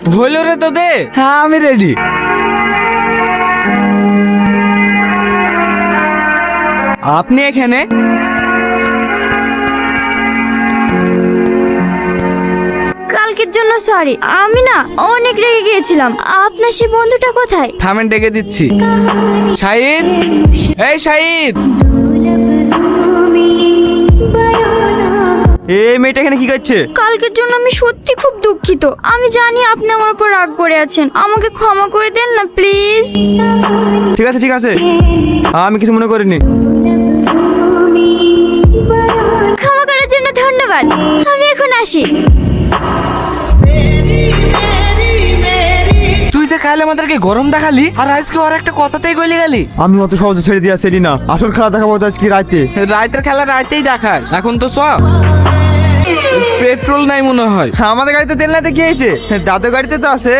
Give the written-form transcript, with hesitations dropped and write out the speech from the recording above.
হইলো রে তো দে। হ্যাঁ আমি রেডি। আপনি এখানে? কালকের জন্য সরি, আমি না অনেক রেগে গিয়েছিলাম। আপনার সেই বন্ধুটা কোথায়? থামেন, ডেকে দিচ্ছি। শাহিদ, এই শাহিদ। এই মেয়েটা এখানে কি করছে? কালকের জন্য আমি সত্যি খুব দুঃখিত। আমি জানি আপনি আমার উপর রাগ করে আছেন, আমাকে ক্ষমা করে দেন না প্লিজ। ঠিক আছে ঠিক আছে, আমি কিছু মনে করিনি। ক্ষমা করার জন্য ধন্যবাদ, আমি এখন আসি। তুই যে কাল আমাদেরকে গরম দেখালি আর আজকে ওর একটা কথাতেই গলি গেলি। আমি অত সহজে ছেড়ে দিয়ে আসছি না, আসল খেলা দেখাবো তো আজকে রাতে। রাতের খেলা রাতেই দেখাস, এখন তো সব পেট্রোল নাই মনে হয়। আমাদের গাড়িতে তেল না, কি হয়েছে? দাদু গাড়িতে তো আছে।